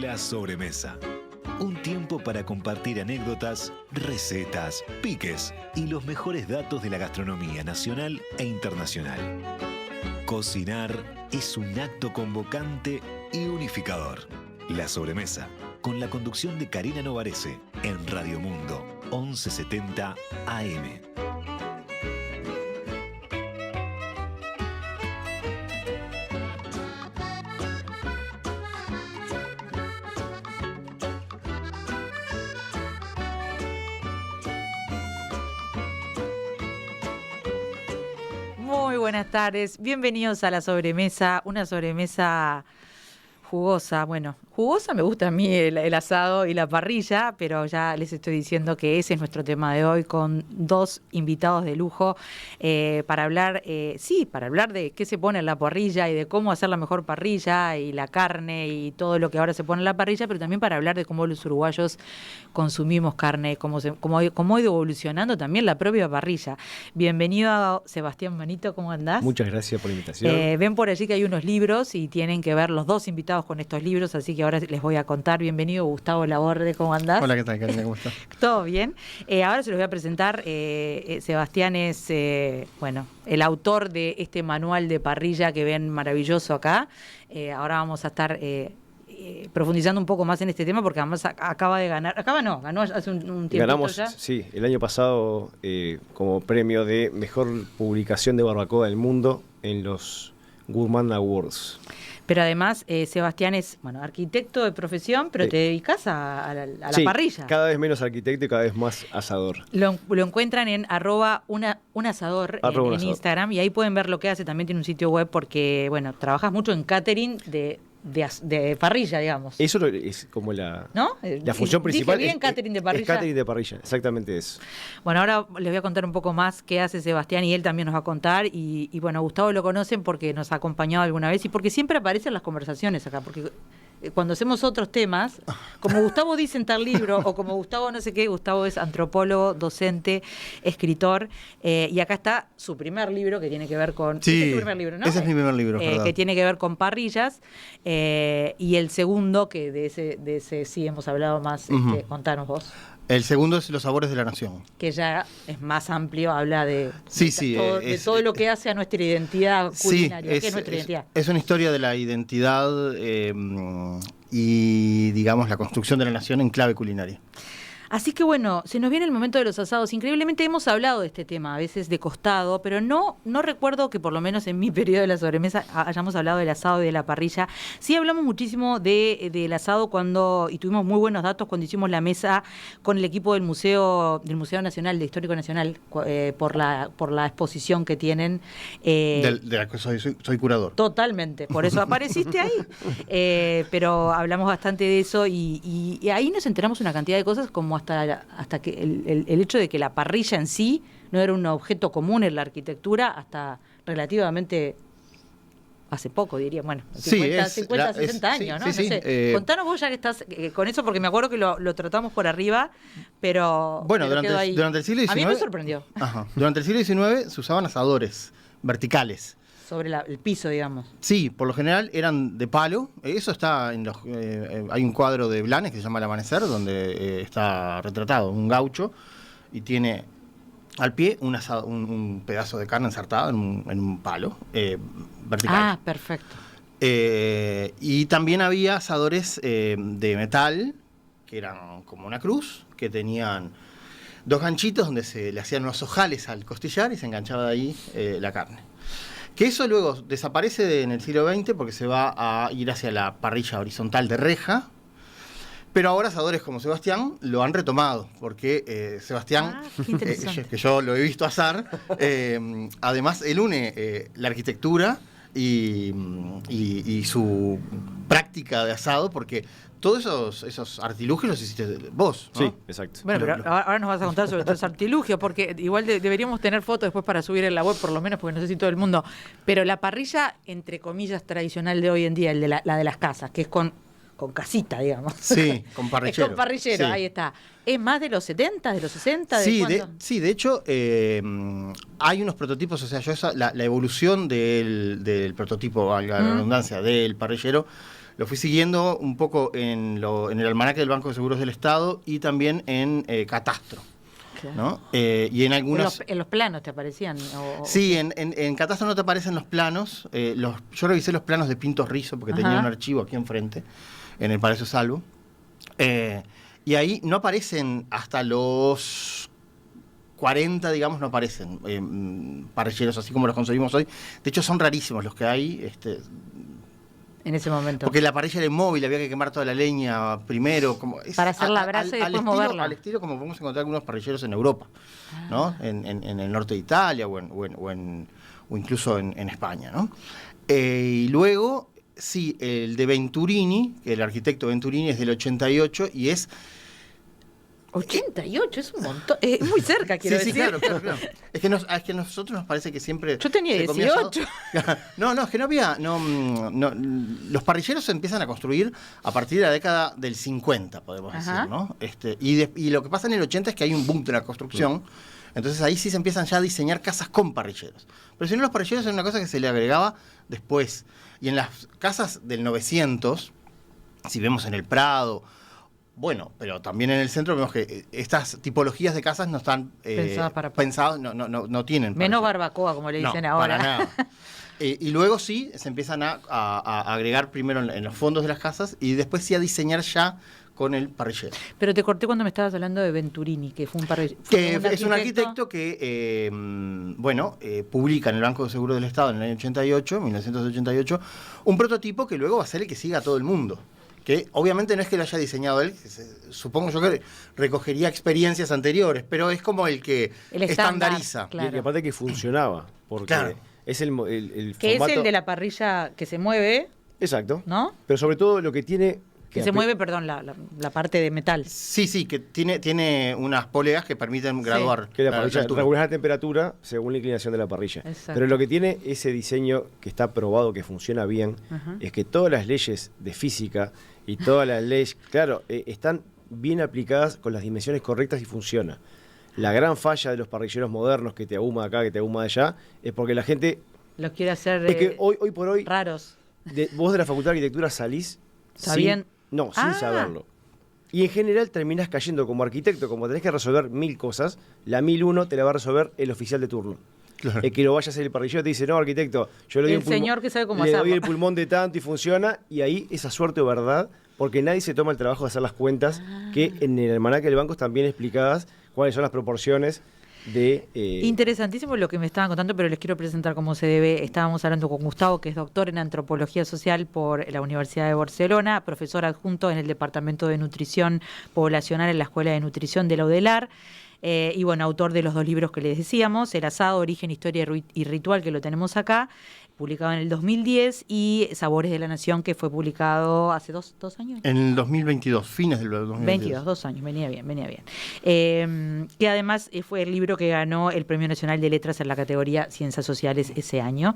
La sobremesa. Un tiempo para compartir anécdotas, recetas, piques y los mejores datos de la gastronomía nacional e internacional. Cocinar es un acto convocante y unificador. La sobremesa, con la conducción de Karina Novarese, en Radio Mundo, 1170 AM. Muy buenas tardes, bienvenidos a La Sobremesa, una sobremesa jugosa. Bueno, jugosa me gusta a mí el asado y la parrilla, pero ya les estoy diciendo que ese es nuestro tema de hoy, con dos invitados de lujo para hablar, para hablar de qué se pone en la parrilla y de cómo hacer la mejor parrilla y la carne y todo lo que ahora se pone en la parrilla, pero también para hablar de cómo los uruguayos consumimos carne, cómo ha ido evolucionando también la propia parrilla. Bienvenido a Sebastián Manito, ¿cómo andás? Muchas gracias por la invitación. Ven por allí que hay unos libros y tienen que ver los dos invitados con estos libros, así que ahora les voy a contar. Bienvenido, Gustavo Laborde, ¿cómo andás? Hola, ¿qué tal, Karina? ¿Cómo estás? ¿Todo bien? Ahora se los voy a presentar. Sebastián es, el autor de este manual de parrilla que ven maravilloso acá. Ahora vamos a estar profundizando un poco más en este tema porque además ganó hace un tiempo. Ganamos, ya. Sí, el año pasado como premio de mejor publicación de barbacoa del mundo en los Gourmand Awards. Pero además, Sebastián es arquitecto de profesión, pero te dedicas a la parrilla. Cada vez menos arquitecto y cada vez más asador. Lo encuentran en @unasador en Instagram, y ahí pueden ver lo que hace. También tiene un sitio web porque, trabajas mucho en catering de parrilla, digamos. Eso es como la función principal. Dije bien, catering de parrilla. Es catering de parrilla, exactamente eso. Bueno, ahora les voy a contar un poco más qué hace Sebastián y él también nos va a contar. Y Gustavo lo conocen porque nos ha acompañado alguna vez y porque siempre aparece en las conversaciones acá, porque cuando hacemos otros temas, como Gustavo dice en tal libro, o como Gustavo no sé qué, Gustavo es antropólogo, docente, escritor, y acá está su primer libro que tiene que ver con... Sí, ese es tu primer libro, ¿no? Ese es mi primer libro, que tiene que ver con parrillas, y el segundo, que de ese sí hemos hablado más, contanos vos. El segundo es Los sabores de la nación. Que ya es más amplio, habla de todo lo que hace a nuestra identidad culinaria. ¿Qué es nuestra identidad? Es una historia de la identidad y, digamos, la construcción de la nación en clave culinaria. Así que se nos viene el momento de los asados. Increíblemente hemos hablado de este tema, a veces de costado, pero no recuerdo que por lo menos en mi periodo de la sobremesa hayamos hablado del asado y de la parrilla. Sí hablamos muchísimo del asado y tuvimos muy buenos datos cuando hicimos la mesa con el equipo del Museo Nacional, de Histórico Nacional, por la exposición que tienen. De la que soy curador. Totalmente, por eso apareciste ahí. Pero hablamos bastante de eso y ahí nos enteramos una cantidad de cosas, como hasta que el hecho de que la parrilla en sí no era un objeto común en la arquitectura hasta relativamente hace poco, diría, 50, 60 años, ¿no? Sí, no sé. Contanos vos ya que estás con eso, porque me acuerdo que lo tratamos por arriba, pero durante el siglo XIX... A mí me sorprendió. Durante el siglo XIX se usaban asadores verticales. Sobre el piso, digamos. Sí, por lo general eran de palo. Eso está en los... hay un cuadro de Blanes que se llama El Amanecer, donde está retratado un gaucho y tiene al pie un pedazo de carne ensartado en un palo vertical. Ah, perfecto. Y también había asadores de metal, que eran como una cruz, que tenían dos ganchitos donde se le hacían unos ojales al costillar y se enganchaba de ahí la carne. Que eso luego desaparece en el siglo XX porque se va a ir hacia la parrilla horizontal de reja, pero ahora asadores como Sebastián lo han retomado, porque Sebastián, que yo lo he visto asar, además él une la arquitectura y su práctica de asado, porque todos esos artilugios los hiciste vos, ¿no? Sí, exacto. Bueno, pero ahora nos vas a contar sobre todos esos artilugios, porque igual deberíamos tener fotos después para subir en la web, por lo menos, porque no sé si todo el mundo. Pero la parrilla, entre comillas, tradicional de hoy en día, la de las casas, que es con casita, digamos. Sí, con parrillero. Es con parrillero, sí. Ahí está. ¿Es más de los 70, de los 60? De hecho, hay unos prototipos, o sea, la evolución del prototipo, valga la redundancia, del parrillero, lo fui siguiendo un poco en el almanaque del Banco de Seguros del Estado y también en Catastro. ¿No? Y en algunos... ¿En los planos te aparecían? Sí, en Catastro no te aparecen los planos. Yo revisé los planos de Pintos Rizo porque tenía un archivo aquí enfrente, en el Palacio Salvo. Y ahí no aparecen hasta los 40, digamos, no aparecen parrilleros así como los conseguimos hoy. De hecho, son rarísimos los que hay. En ese momento. Porque la parrilla era móvil, había que quemar toda la leña primero. Para hacer la brasa y después moverla. Al estilo como podemos encontrar algunos parrilleros en Europa, ¿no? En el norte de Italia o incluso en España, ¿no? Y luego, sí, el de Venturini, el arquitecto Venturini es del 88 y es... 88, es un montón. Es muy cerca, quiero decir. Sí, claro. Es que a nosotros nos parece que siempre... Yo tenía 18. No, es que no había... los parrilleros se empiezan a construir a partir de la década del 50, podemos decir, ¿no? Y lo que pasa en el 80 es que hay un boom de la construcción. Entonces ahí sí se empiezan ya a diseñar casas con parrilleros. Pero si no, los parrilleros era una cosa que se le agregaba después. Y en las casas del 900, si vemos en el Prado... Bueno, pero también en el centro vemos que estas tipologías de casas no están pensadas, no tienen. Menos barbacoa, como le dicen ahora. Para nada. Y luego sí, se empiezan a agregar primero en los fondos de las casas y después sí a diseñar ya con el parrillero. Pero te corté cuando me estabas hablando de Venturini, que fue un parrillero. Que es un arquitecto que, publica en el Banco de Seguros del Estado en el año 1988, un prototipo que luego va a ser el que siga a todo el mundo. Que obviamente no es que lo haya diseñado él, supongo yo que recogería experiencias anteriores, pero es como el que estandariza. Claro. Y aparte que funcionaba, porque es el que formato... es el de la parrilla que se mueve. Exacto. ¿No? Pero sobre todo lo que tiene... Que se mueve, perdón, la parte de metal. Sí, que tiene unas poleas que permiten graduar. Que la parrilla regula la temperatura según la inclinación de la parrilla. Exacto. Pero lo que tiene ese diseño que está probado que funciona bien es que todas las leyes de física y todas las leyes, claro, están bien aplicadas con las dimensiones correctas y funciona. La gran falla de los parrilleros modernos que te ahuma acá, que te ahuma allá, es porque la gente... Los quiere hacer es que hoy por hoy... raros. Vos de la Facultad de Arquitectura salís... ¿Está bien? No, sin saberlo. Y en general terminás cayendo como arquitecto, como tenés que resolver 1000 cosas, la 1001 te la va a resolver el oficial de turno. Claro. El que lo vaya a hacer el parrillero te dice, no, arquitecto, yo le doy señor que sabe cómo le hacerlo. doy el pulmón de tanto y funciona, y ahí esa suerte o verdad, porque nadie se toma el trabajo de hacer las cuentas, que en el almanaque del banco están bien explicadas cuáles son las proporciones de... Interesantísimo lo que me estaban contando, pero les quiero presentar cómo se debe. Estábamos hablando con Gustavo, que es doctor en Antropología Social por la Universidad de Barcelona, profesor adjunto en el Departamento de Nutrición Poblacional en la Escuela de Nutrición de la UDELAR, y bueno, autor de los 2 libros que les decíamos, El asado, origen, historia y ritual, que lo tenemos acá, publicado en el 2010, y Sabores de la Nación, que fue publicado hace dos años. En el 2022, fines del 2022. 2 años, venía bien. Que además fue el libro que ganó el Premio Nacional de Letras en la categoría Ciencias Sociales ese año.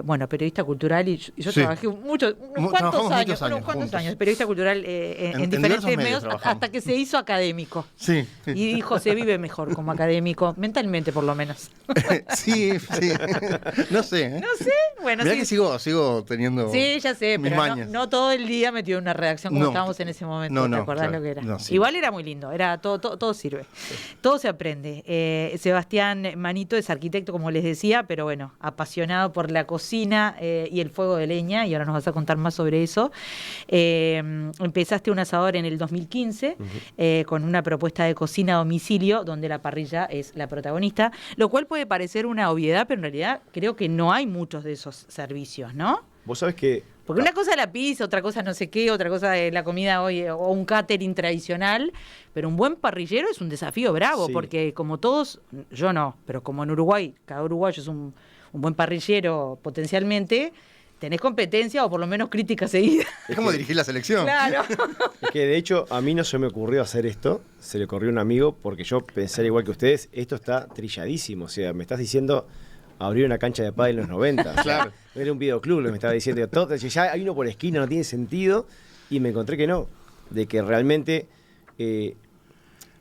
Bueno, periodista cultural, y yo trabajé unos cuantos años, periodista cultural en diferentes medios, hasta que se hizo académico. Sí. Y dijo, se vive mejor como académico, mentalmente por lo menos. Sí. No sé. Bueno, mirá que sigo teniendo. Sí, ya sé, mis pero mañas. no todo el día metido en una redacción como estábamos en ese momento. ¿Te acordás lo que era? No, sí. Igual era muy lindo, era todo sirve. Todo se aprende. Sebastián Manito es arquitecto, como les decía, pero bueno, apasionado por la cocina y el fuego de leña, y ahora nos vas a contar más sobre eso. Empezaste un asador en el 2015 con una propuesta de cocina a domicilio, donde la parrilla es la protagonista, lo cual puede parecer una obviedad, pero en realidad creo que no hay muchos de esos servicios, ¿no? Vos sabés que... Porque una cosa es la pizza, otra cosa no sé qué, otra cosa es la comida hoy, o un catering tradicional, pero un buen parrillero es un desafío bravo, porque como todos, yo no, pero como en Uruguay, cada uruguayo es un buen parrillero potencialmente, tenés competencia o por lo menos crítica seguida. Es como dirigir la selección. Claro. Es que de hecho a mí no se me ocurrió hacer esto, se le ocurrió a un amigo, porque yo pensé igual que ustedes, esto está trilladísimo, o sea, me estás diciendo... abrir una cancha de pádel en los 90. Claro. Era un videoclub lo que me estaba diciendo. Todo, ya hay uno por esquina, no tiene sentido. Y me encontré que no. De que realmente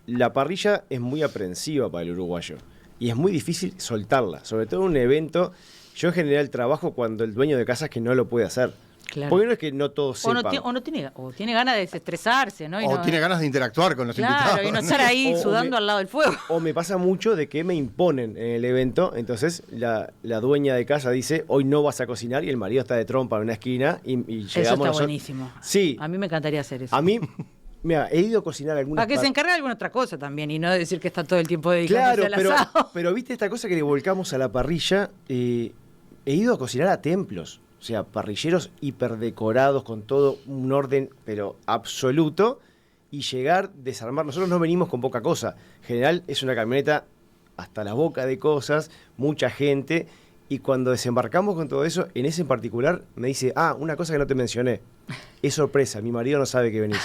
la parrilla es muy aprensiva para el uruguayo. Y es muy difícil soltarla. Sobre todo en un evento. Yo en general trabajo cuando el dueño de casa es que no lo puede hacer. Claro. Porque no es que no todos O, sepan. o tiene ganas de desestresarse, ¿no? Y O no- tiene ganas de interactuar con los Claro, invitados. y no ¿no? estar ahí O sudando me- al lado del fuego. O me pasa mucho de que me imponen en el evento, entonces la dueña de casa dice, hoy no vas a cocinar, y el marido está de trompa en una esquina y llegamos Eso está nosotros- buenísimo. Sí, A mí me encantaría hacer eso. a mí, mira, he ido a cocinar algunas Para que se encargue de alguna otra cosa también y no decir que está todo el tiempo Claro, dedicándose al asado. pero viste esta cosa que le volcamos a la parrilla, he ido a cocinar a templos, o sea, parrilleros hiperdecorados con todo un orden, pero absoluto, y llegar, desarmar. Nosotros no venimos con poca cosa. En general es una camioneta hasta la boca de cosas, mucha gente, y cuando desembarcamos con todo eso, en ese en particular me dice, una cosa que no te mencioné, es sorpresa, mi marido no sabe que venís.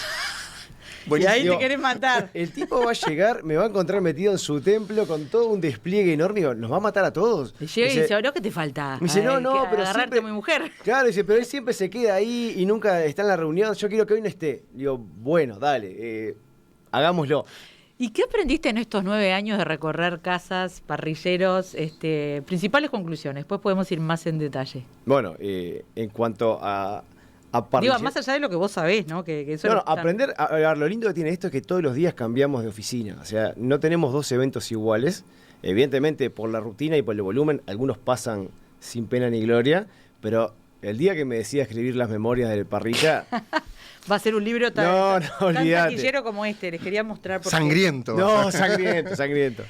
Y ahí Digo, te querés matar. El tipo va a llegar, me va a encontrar metido en su templo con todo un despliegue enorme. Digo, nos va a matar a todos. Y llega y dice, ¿ahora qué te falta? Me dice, no, pero agarrarte siempre- a mi mujer. Claro, dice, pero él siempre se queda ahí y nunca está en la reunión. Yo quiero que hoy no esté. Digo, bueno, dale, hagámoslo. ¿Y qué aprendiste en estos 9 años de recorrer casas, parrilleros? Principales conclusiones. Después podemos ir más en detalle. Bueno, en cuanto a Digo, parrilla- más allá de lo que vos sabés, ¿no? Que eso No, lo están- aprender, a ver, lo lindo que tiene esto es que todos los días cambiamos de oficina. O sea, no tenemos 2 eventos iguales. Evidentemente, por la rutina y por el volumen, algunos pasan sin pena ni gloria, pero el día que me decida escribir las memorias del parrilla, Va a ser un libro tan, No, tan olvídate. taquillero como este. Les quería mostrar. porque- Sangriento. no, sangriento, sangriento.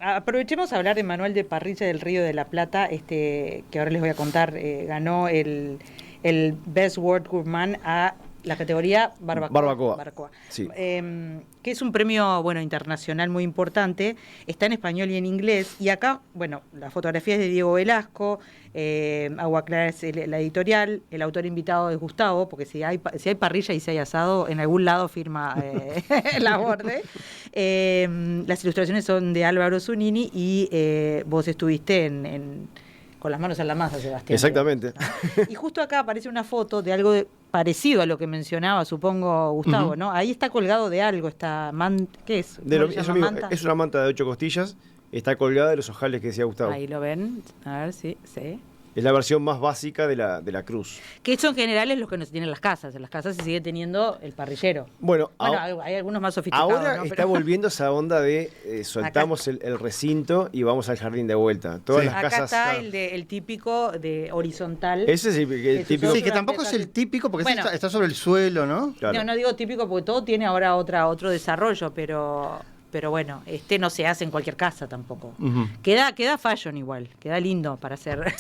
Aprovechemos a hablar de Manuel de Parrilla del Río de la Plata, que ahora les voy a contar. Ganó el Best World Gourmand a la categoría Barbacoa. Sí. Que es un premio, bueno, internacional muy importante. Está en español y en inglés. Y acá, bueno, la fotografía es de Diego Velasco, Agua Clara es la editorial, el autor invitado es Gustavo, porque si hay parrilla y si hay asado, en algún lado firma la borde. Las ilustraciones son de Álvaro Zunini y vos estuviste con las manos en la masa, Sebastián. Exactamente. Y justo acá aparece una foto de algo parecido a lo que mencionaba, supongo, Gustavo, Ujú. ¿no? Ahí está colgado de algo, ¿qué es? De ¿Cómo lo- se eso llama? mismo, ¿Manta? es una manta de 8 costillas, está colgada de los ojales que decía Gustavo. Ahí lo ven, a ver, sí. Es la versión más básica de la cruz. Que eso en general es lo que no se tiene en las casas. En las casas se sigue teniendo el parrillero. Bueno, Bueno, ahora, hay algunos más sofisticados, ¿no? está Pero- volviendo esa onda de soltamos el recinto y vamos al jardín de vuelta. Todas Sí. las Acá casas. está el típico de horizontal. Ese es el Eso típico. Sí, que tampoco es el típico, porque ese Bueno. está sobre el suelo, ¿no? Claro. No digo típico porque todo tiene ahora otro desarrollo, pero bueno, no se hace en cualquier casa tampoco. Ujú. Queda fashion igual, queda lindo para hacer.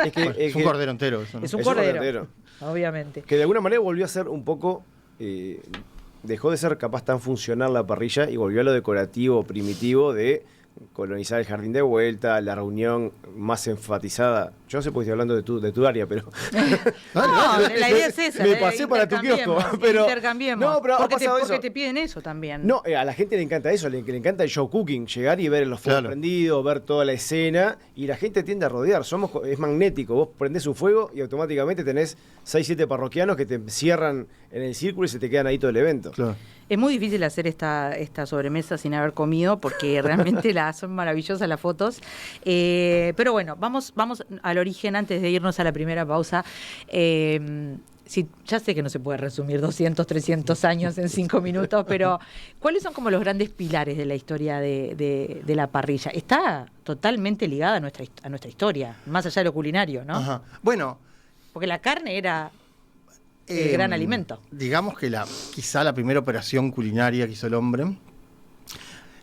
Es que, Es un cordero entero. Eso, ¿no? Es un Es un cordero, cordero. obviamente. que de alguna manera volvió a ser un poco. Dejó de ser capaz tan funcional la parrilla y volvió a lo decorativo, primitivo de colonizar el jardín de vuelta, la reunión más enfatizada. Yo no sé por qué estoy hablando de tu área, pero. No, la idea es esa. Me pasé para tu kiosco, pero. Intercambiemos. No, pero ha porque pasado porque eso. te piden eso también. No, a la gente le encanta eso, le encanta el show cooking, llegar y ver los fuegos Claro. prendidos, ver toda la escena, y la gente tiende a rodear, es magnético, vos prendés un fuego y automáticamente tenés 6-7 parroquianos que te cierran en el círculo y se te quedan ahí todo el evento. Claro. Es muy difícil hacer esta sobremesa sin haber comido porque realmente son maravillosas las fotos. Pero bueno, vamos al origen antes de irnos a la primera pausa. Sí, ya sé que no se puede resumir 200, 300 años en 5 minutos, pero ¿cuáles son como los grandes pilares de la historia de la parrilla? Está totalmente ligada a nuestra historia, más allá de lo culinario, ¿no? Ajá. Bueno, Porque la carne era el gran alimento. Digamos que quizá la primera operación culinaria que hizo el hombre.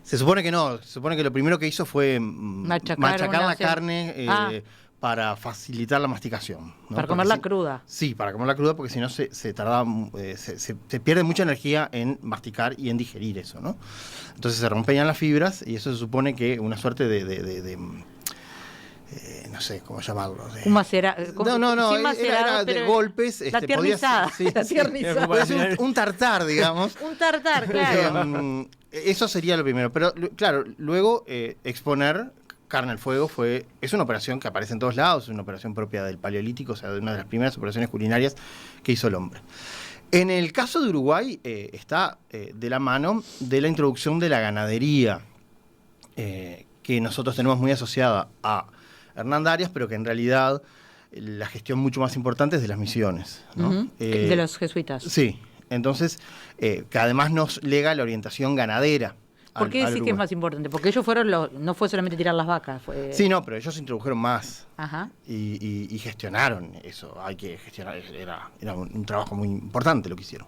Se supone que no, se supone que lo primero que hizo fue machacar una la carne Ah. para facilitar la masticación. ¿no? Para Porque comerla si- cruda. Sí, para comerla cruda, porque si no se tardaba, se pierde mucha energía en masticar y en digerir eso, ¿no? Entonces se rompían las fibras y eso se supone que una suerte de no sé cómo llamarlo. Un macera, No, sin macerado, era de pero golpes. La tiernizada. La tiernizada. Puede ser un tartar, digamos. Un tartar, claro. Eso sería lo primero. Pero claro, luego exponer carne al fuego es una operación que aparece en todos lados, es una operación propia del Paleolítico, o sea, de una de las primeras operaciones culinarias que hizo el hombre. En el caso de Uruguay está de la mano de la introducción de la ganadería, que nosotros tenemos muy asociada a Hernán Darias, pero que en realidad la gestión mucho más importante es de las misiones, ¿no? De los jesuitas. Sí, entonces, que además nos lega la orientación ganadera. ¿Por qué decís que es más importante? Porque ellos fueron no fue solamente tirar las vacas. Sí, no, pero ellos introdujeron más. Ajá. Y gestionaron eso. Hay que gestionar, era un trabajo muy importante lo que hicieron.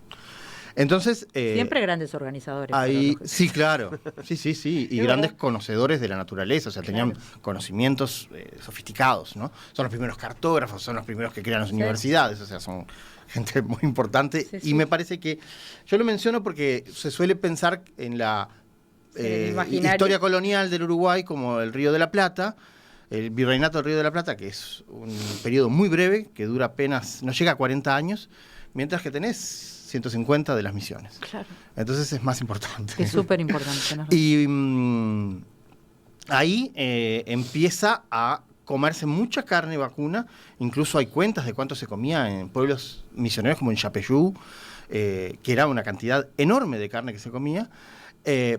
Entonces, siempre grandes organizadores. Ahí, sí, claro. Sí. Y grandes conocedores de la naturaleza. O sea, tenían conocimientos sofisticados, ¿no? Son los primeros cartógrafos, son los primeros que crean las universidades. O sea, son gente muy importante. Y me parece que, yo lo menciono porque se suele pensar en la historia colonial del Uruguay como el Río de la Plata, el virreinato del Río de la Plata, que es un periodo muy breve, que dura apenas, no llega a 40 años, mientras que tenés 150 de las misiones. Claro. Entonces es más importante. Es súper importante. ¿No? Y ahí empieza a comerse mucha carne vacuna, incluso hay cuentas de cuánto se comía en pueblos misioneros como en Yapeyú, que era una cantidad enorme de carne que se comía,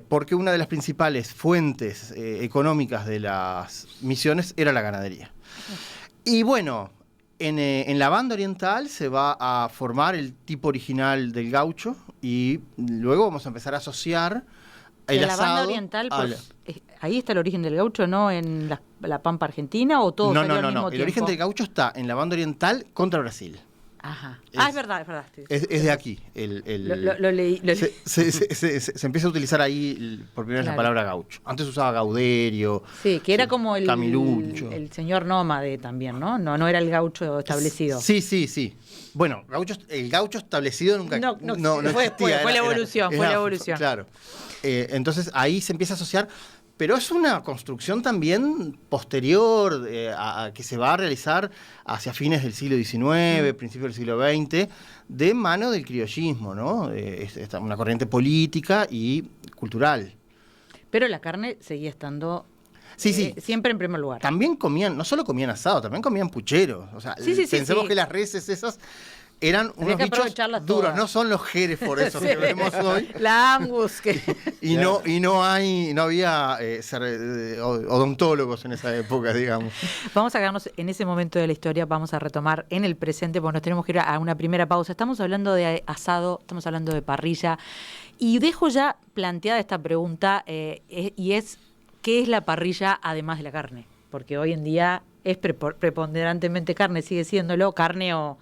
porque una de las principales fuentes económicas de las misiones era la ganadería. Y bueno, en la banda oriental se va a formar el tipo original del gaucho y luego vamos a empezar a asociar el asado. ¿La banda oriental? ¿Ahí está el origen del gaucho, no en la Pampa Argentina o todo salió al mismo tiempo? El origen del gaucho está en la banda oriental contra Brasil. Ajá. Es verdad. Es de aquí. Lo leí. Se empieza a utilizar ahí por primera vez la palabra gaucho. Antes usaba gauderio. Sí, que era como camilucho. El señor nómade también, ¿no? No era el gaucho establecido. Sí. Bueno, el gaucho establecido nunca no existía. Fue la evolución. Claro. Entonces ahí se empieza a asociar. Pero es una construcción también posterior a que se va a realizar hacia fines del siglo XIX, principios del siglo XX, de mano del criollismo, ¿no? Es una corriente política y cultural. Pero la carne seguía estando siempre en primer lugar. También no solo comían asado, también comían puchero. O sea, pensemos que las reses esas eran unos bichos duros, no son los Hereford esos que vemos hoy. La Angus. Y no había odontólogos en esa época, digamos. Vamos a quedarnos en ese momento de la historia, vamos a retomar en el presente, porque nos tenemos que ir a una primera pausa. Estamos hablando de asado, estamos hablando de parrilla, y dejo ya planteada esta pregunta, y es, ¿qué es la parrilla además de la carne? Porque hoy en día es preponderantemente carne, sigue siéndolo, carne o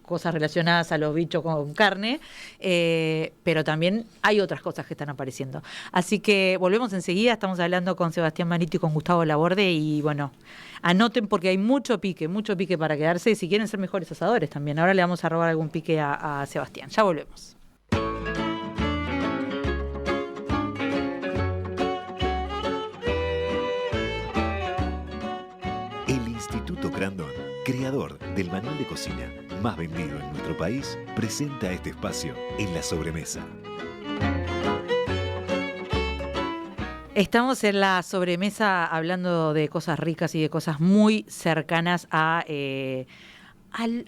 cosas relacionadas a los bichos con carne, pero también hay otras cosas que están apareciendo. Así que volvemos enseguida, estamos hablando con Sebastián Manito y con Gustavo Laborde, y bueno, anoten porque hay mucho pique para quedarse, y si quieren ser mejores asadores también. Ahora le vamos a robar algún pique a Sebastián. Ya volvemos. El Instituto Grandón, creador del manual de cocina más vendido en nuestro país, presenta este espacio en la sobremesa. Estamos en la sobremesa hablando de cosas ricas y de cosas muy cercanas a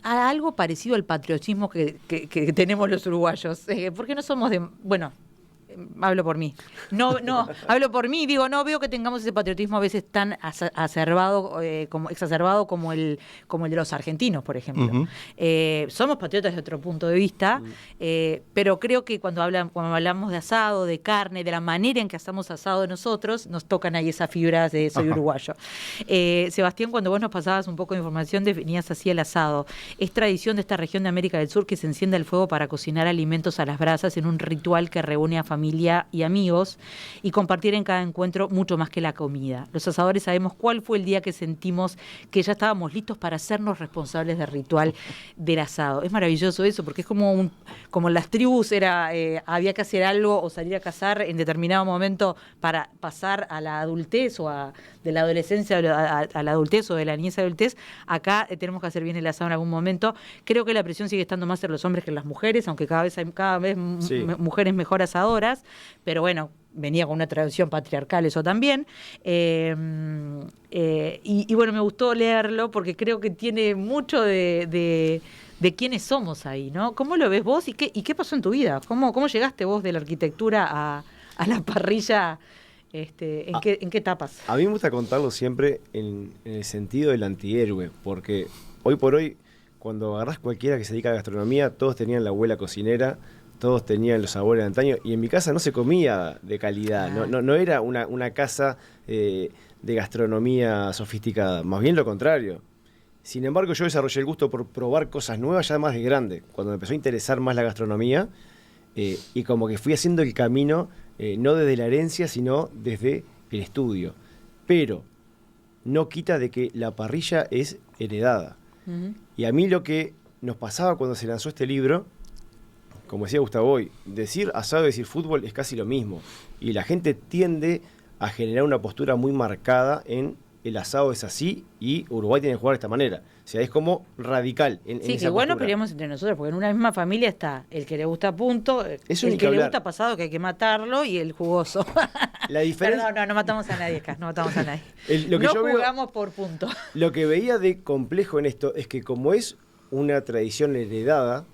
algo parecido al patriotismo que tenemos los uruguayos. Porque no somos de... Bueno, hablo por mí. No, hablo por mí, digo, no veo que tengamos ese patriotismo a veces tan exacerbado como el de los argentinos, por ejemplo. Uh-huh. Somos patriotas de otro punto de vista, pero creo que cuando hablamos de asado, de carne, de la manera en que hacemos asado nosotros, nos tocan ahí esas fibras de soy uruguayo. Sebastián, cuando vos nos pasabas un poco de información, definías así el asado. Es tradición de esta región de América del Sur que se encienda el fuego para cocinar alimentos a las brasas en un ritual que reúne a familia y amigos y compartir en cada encuentro mucho más que la comida. Los asadores sabemos cuál fue el día que sentimos que ya estábamos listos para hacernos responsables del ritual del asado. Es maravilloso eso, porque es como en las tribus había que hacer algo o salir a cazar en determinado momento para pasar a la adultez de la adolescencia a la adultez o de la niñez a la adultez. Acá tenemos que hacer bien el asado en algún momento. Creo que la presión sigue estando más en los hombres que en las mujeres, aunque cada vez hay mujeres mejor asadoras, pero bueno, venía con una tradición patriarcal eso también. Y bueno, me gustó leerlo porque creo que tiene mucho de quiénes somos ahí, ¿no? ¿Cómo lo ves vos y qué pasó en tu vida? ¿Cómo llegaste vos de la arquitectura a la parrilla ¿En qué etapas? A mí me gusta contarlo siempre en el sentido del antihéroe, porque hoy por hoy, cuando agarrás cualquiera que se dedica a la gastronomía, todos tenían la abuela cocinera, todos tenían los sabores de antaño, y en mi casa no se comía de calidad, no era una casa de gastronomía sofisticada, más bien lo contrario. Sin embargo, yo desarrollé el gusto por probar cosas nuevas ya más de grande, cuando me empezó a interesar más la gastronomía, y como que fui haciendo el camino, no desde la herencia, sino desde el estudio. Pero no quita de que la parrilla es heredada. Uh-huh. Y a mí lo que nos pasaba cuando se lanzó este libro, como decía Gustavo hoy, decir asado y decir fútbol es casi lo mismo. Y la gente tiende a generar una postura muy marcada en el asado es así y Uruguay tiene que jugar de esta manera. O sea, es como radical en sí, esa que bueno postura. peleamos entre nosotros, porque en una misma familia está el que le gusta punto, el que le gusta pasado, que hay que matarlo, y el jugoso. La diferencia... Perdón, no matamos a nadie acá, no matamos a nadie. Lo que no yo jugamos veo, por punto. Lo que veía de complejo en esto es que como es una tradición heredada,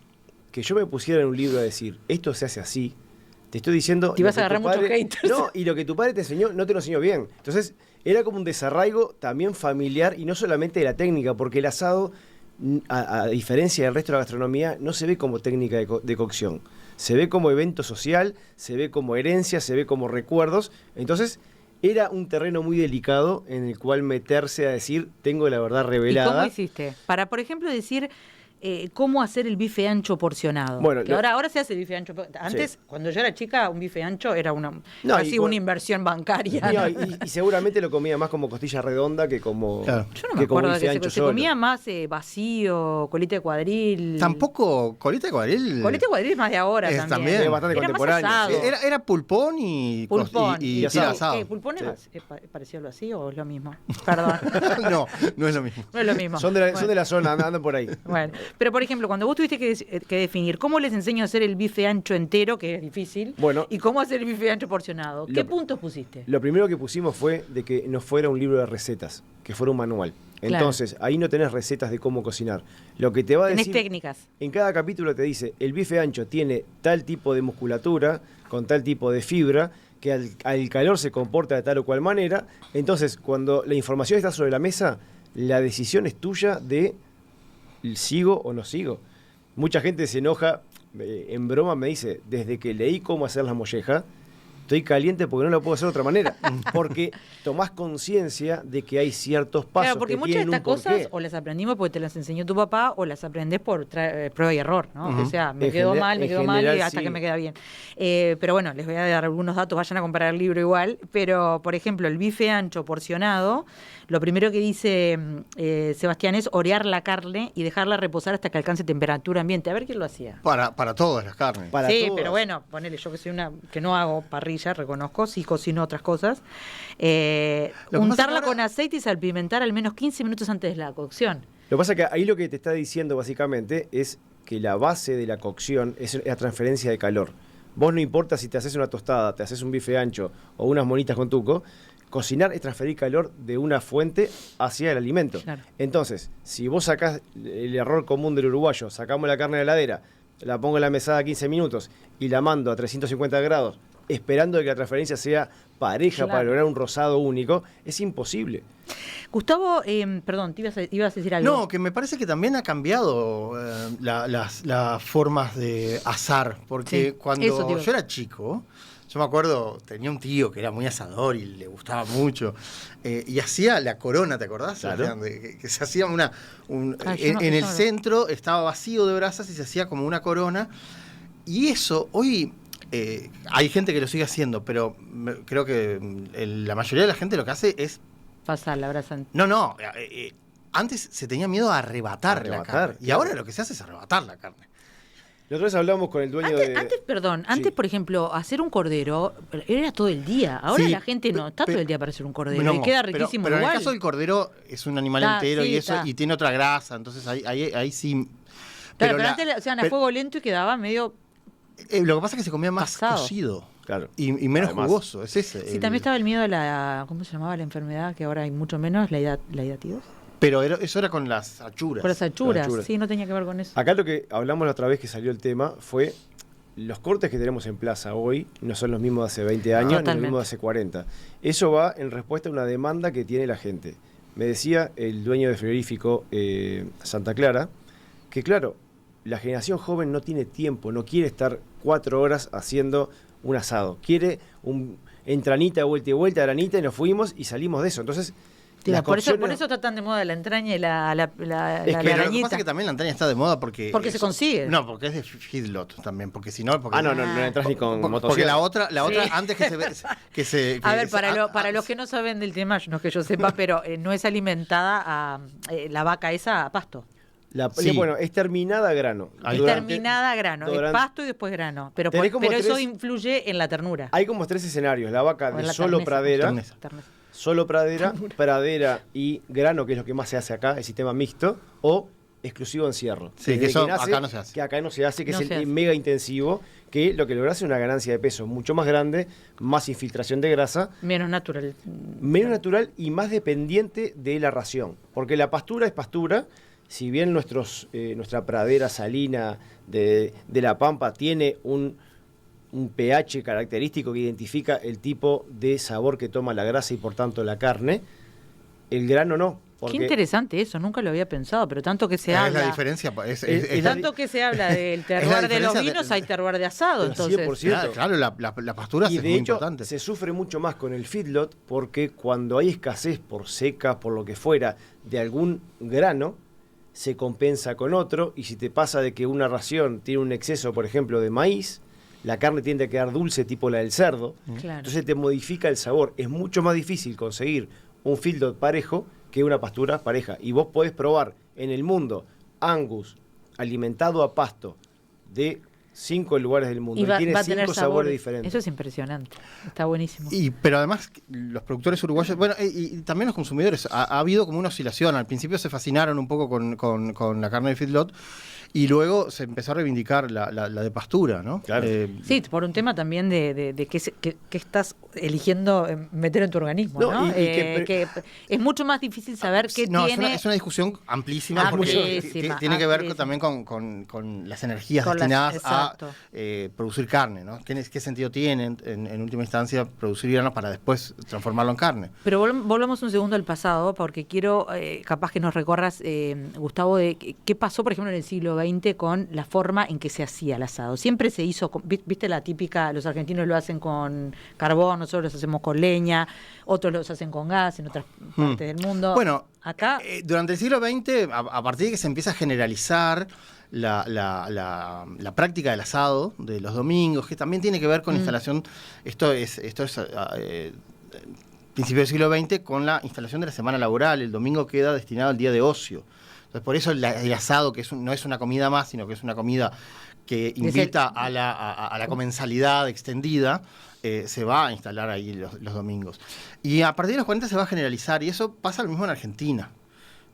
que yo me pusiera en un libro a decir, esto se hace así, te estoy diciendo... Te vas a agarrar muchos haters. No, y lo que tu padre te enseñó, no te lo enseñó bien. Entonces, era como un desarraigo también familiar, y no solamente de la técnica, porque el asado, a diferencia del resto de la gastronomía, no se ve como técnica de cocción. Se ve como evento social, se ve como herencia, se ve como recuerdos. Entonces, era un terreno muy delicado en el cual meterse a decir, tengo la verdad revelada. ¿Y cómo hiciste? Para, por ejemplo, decir... ¿cómo hacer el bife ancho porcionado? Bueno, que ahora se hace el bife ancho. Antes, sí, cuando yo era chica, un bife ancho era casi una inversión bancaria. Y seguramente lo comía más como costilla redonda que como claro. Yo no me acuerdo de que se comía más vacío, colita de cuadril. Tampoco, colita de cuadril. Colita de cuadril es más de ahora también. Es bastante contemporáneo. Era pulpón y asado. ¿Pulpón es parecido a lo así o es lo mismo? Perdón. No es lo mismo. No es lo mismo. Son de la zona, andan por ahí. Bueno. Pero, por ejemplo, cuando vos tuviste que definir cómo les enseño a hacer el bife ancho entero, que es difícil, y cómo hacer el bife ancho porcionado, ¿qué puntos pusiste? Lo primero que pusimos fue de que no fuera un libro de recetas, que fuera un manual. Entonces, claro, ahí no tenés recetas de cómo cocinar. Lo que te va a decir... Tenés técnicas. En cada capítulo te dice, el bife ancho tiene tal tipo de musculatura, con tal tipo de fibra, que al calor se comporta de tal o cual manera. Entonces, cuando la información está sobre la mesa, la decisión es tuya de... ¿sigo o no sigo? Mucha gente se enoja, en broma me dice, desde que leí cómo hacer las mollejas, estoy caliente porque no lo puedo hacer de otra manera. Porque tomás conciencia de que hay ciertos pasos. Claro, porque muchas de estas cosas o las aprendimos porque te las enseñó tu papá o las aprendés por prueba y error, ¿no? Uh-huh. O sea, me quedó mal y hasta que me queda bien. Pero bueno, les voy a dar algunos datos, vayan a comparar el libro igual. Pero, por ejemplo, el bife ancho porcionado, lo primero que dice Sebastián es orear la carne y dejarla reposar hasta que alcance temperatura ambiente. A ver quién lo hacía. Para todas las carnes. Sí, pero bueno, ponele, yo que soy que no hago parrilla, reconozco, sí cocino otras cosas. Untarla con aceite y salpimentar al menos 15 minutos antes de la cocción. Lo que pasa es que ahí lo que te está diciendo básicamente es que la base de la cocción es la transferencia de calor. Vos no importa si te haces una tostada, te haces un bife ancho o unas monitas con tuco, cocinar es transferir calor de una fuente hacia el alimento. Claro. Entonces, si vos sacás el error común del uruguayo, sacamos la carne de la heladera, la pongo en la mesada 15 minutos y la mando a 350 grados, esperando que la transferencia sea pareja, claro, para lograr un rosado único, es imposible. Gustavo, perdón, te ibas a decir algo. No, que me parece que también ha cambiado las formas de asar, porque cuando yo era chico, yo me acuerdo, tenía un tío que era muy asador y le gustaba mucho, y hacía la corona, ¿te acordás? Claro. Que se hacía en el centro estaba vacío de brasas y se hacía como una corona, y eso hoy... hay gente que lo sigue haciendo, pero creo que la mayoría de la gente lo que hace es... pasar la brasa. No. Antes se tenía miedo a arrebatar la carne. Claro. Y ahora lo que se hace es arrebatar la carne. Nosotros hablamos con el dueño Antes, por ejemplo, hacer un cordero era todo el día. Ahora la gente no está todo el día para hacer un cordero y queda riquísimo pero igual. En el caso del cordero es un animal entero y tiene otra grasa, entonces ahí sí... Claro, pero antes hacían a fuego lento y quedaba medio... lo que pasa es que se comía más cocido, claro, y menos jugoso, es ese. Sí, también estaba el miedo a la, ¿cómo se llamaba la enfermedad? Que ahora hay mucho menos, la hidatidosis. Pero eso era con las achuras. Con las achuras, sí, no tenía que ver con eso. Acá lo que hablamos la otra vez que salió el tema fue los cortes que tenemos en plaza hoy no son los mismos de hace 20 años, ni los Totalmente. mismos de hace 40. Eso va en respuesta a una demanda que tiene la gente. Me decía el dueño del frigorífico Santa Clara, que claro, la generación joven no tiene tiempo, no quiere estar 4 horas haciendo un asado. Quiere un entranita, vuelta y vuelta, granita, y nos fuimos y salimos de eso. Entonces, las Por eso cocciones- está tan de moda la entraña y la Es que Pero lo que arañita. pasa es que también la entraña está de moda porque... Se consigue. No, porque es de feedlot también, porque si no... Porque, no entras ni con porque motosierra. la otra Sí. antes que se... A ver, para los que no saben del tema, no es que yo sepa, pero no es alimentada a la vaca esa a pasto. Sí. Bueno, es terminada a grano. Ahí Es está. terminada a grano, es durante- pasto y después grano. Pero, Tenés como eso tres- influye en la ternura. Hay como 3 escenarios. La vaca O de en la solo terneza. pradera, Terneza. Terneza. solo pradera y grano, que es lo que más se hace acá, el sistema mixto, o exclusivo encierro. Sí, Desde que eso nace, acá no se hace. Que acá no se hace, que No es se el hace. mega intensivo, que lo que logra es una ganancia de peso mucho más grande, más infiltración de grasa, Menos natural. menos natural y más dependiente de la ración. Porque la pastura es pastura, si bien nuestra pradera salina de La Pampa tiene un pH característico que identifica el tipo de sabor que toma la grasa y por tanto la carne, el grano no. Qué Porque interesante eso, nunca lo había pensado, pero tanto que se Es habla. la diferencia. Es la- Tanto que se habla del la terroir de los diferencia de- vinos, hay terroir de asado, Del entonces. 100%. Claro, la pastura y es de muy hecho importante. se sufre mucho más con el feedlot porque cuando hay escasez por secas, por lo que fuera, de algún grano, se compensa con otro, y si te pasa de que una ración tiene un exceso, por ejemplo, de maíz, la carne tiende a quedar dulce tipo la del cerdo, Claro. entonces te modifica el sabor. Es mucho más difícil conseguir un feedlot parejo que una pastura pareja. Y vos podés probar en el mundo Angus alimentado a pasto de 5 lugares del mundo y, tiene va a 5 tener sabores diferentes. Eso es impresionante. Está buenísimo. Pero además, los productores uruguayos, bueno, y también los consumidores, ha habido como una oscilación. Al principio se fascinaron un poco con la carne de feedlot y luego se empezó a reivindicar la de pastura, ¿no? Claro. Sí, por un tema también de qué estás eligiendo meter en tu organismo, No, ¿no? y que es mucho más difícil saber qué No, tiene. es una discusión amplísima porque Amplísima, tiene que ver amplísima. también con las energías Con las- destinadas exacto. a producir carne, ¿no? ¿Qué sentido tiene en última instancia producir granos para después transformarlo en carne? Pero volvamos un segundo al pasado, porque quiero, capaz que nos recorras, Gustavo, de qué pasó, por ejemplo, en el siglo XX con la forma en que se hacía el asado. Siempre se hizo, viste la típica, los argentinos lo hacen con carbón, nosotros lo hacemos con leña, otros los hacen con gas en otras partes del mundo. Bueno, acá durante el siglo XX, a partir de que se empieza a generalizar la práctica del asado de los domingos, que también tiene que ver con la instalación, esto es principio del siglo XX, con la instalación de la semana laboral. El domingo queda destinado al día de ocio. Entonces, por eso el asado, que no es una comida más, sino que es una comida que invita a la comensalidad extendida, se va a instalar ahí los domingos. Y a partir de los 40 se va a generalizar, y eso pasa lo mismo en Argentina.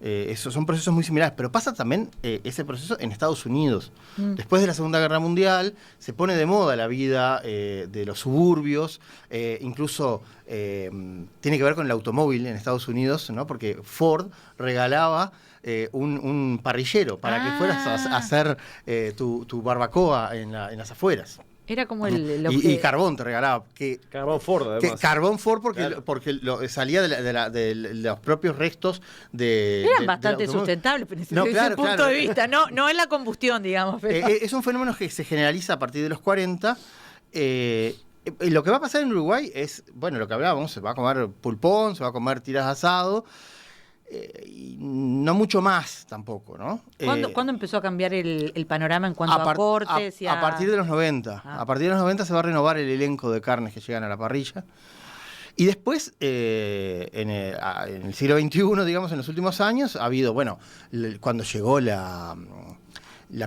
Esos son procesos muy similares, pero pasa también ese proceso en Estados Unidos. Después de la Segunda Guerra Mundial se pone de moda la vida de los suburbios, incluso tiene que ver con el automóvil en Estados Unidos, ¿no? Porque Ford regalaba un parrillero para que fueras a hacer tu barbacoa en las afueras. era como Y carbón te regalaba. Carbón Ford, además. Carbón Ford porque, Claro. porque salía de los propios restos de... eran del bastante automóvil. sustentables desde No, ese claro, punto claro. de vista, no en la combustión, digamos. Pero... Es un fenómeno que se generaliza a partir de los 40. Lo que va a pasar en Uruguay es, bueno, lo que hablábamos, se va a comer pulpón, se va a comer tiras de asado, y no mucho más tampoco, ¿no? ¿Cuándo empezó a cambiar el panorama en cuanto a cortes? A partir de los 90. Ah. A partir de los 90 se va a renovar el elenco de carnes que llegan a la parrilla. Y después, en el siglo XXI, digamos, en los últimos años, ha habido, bueno, cuando llegó la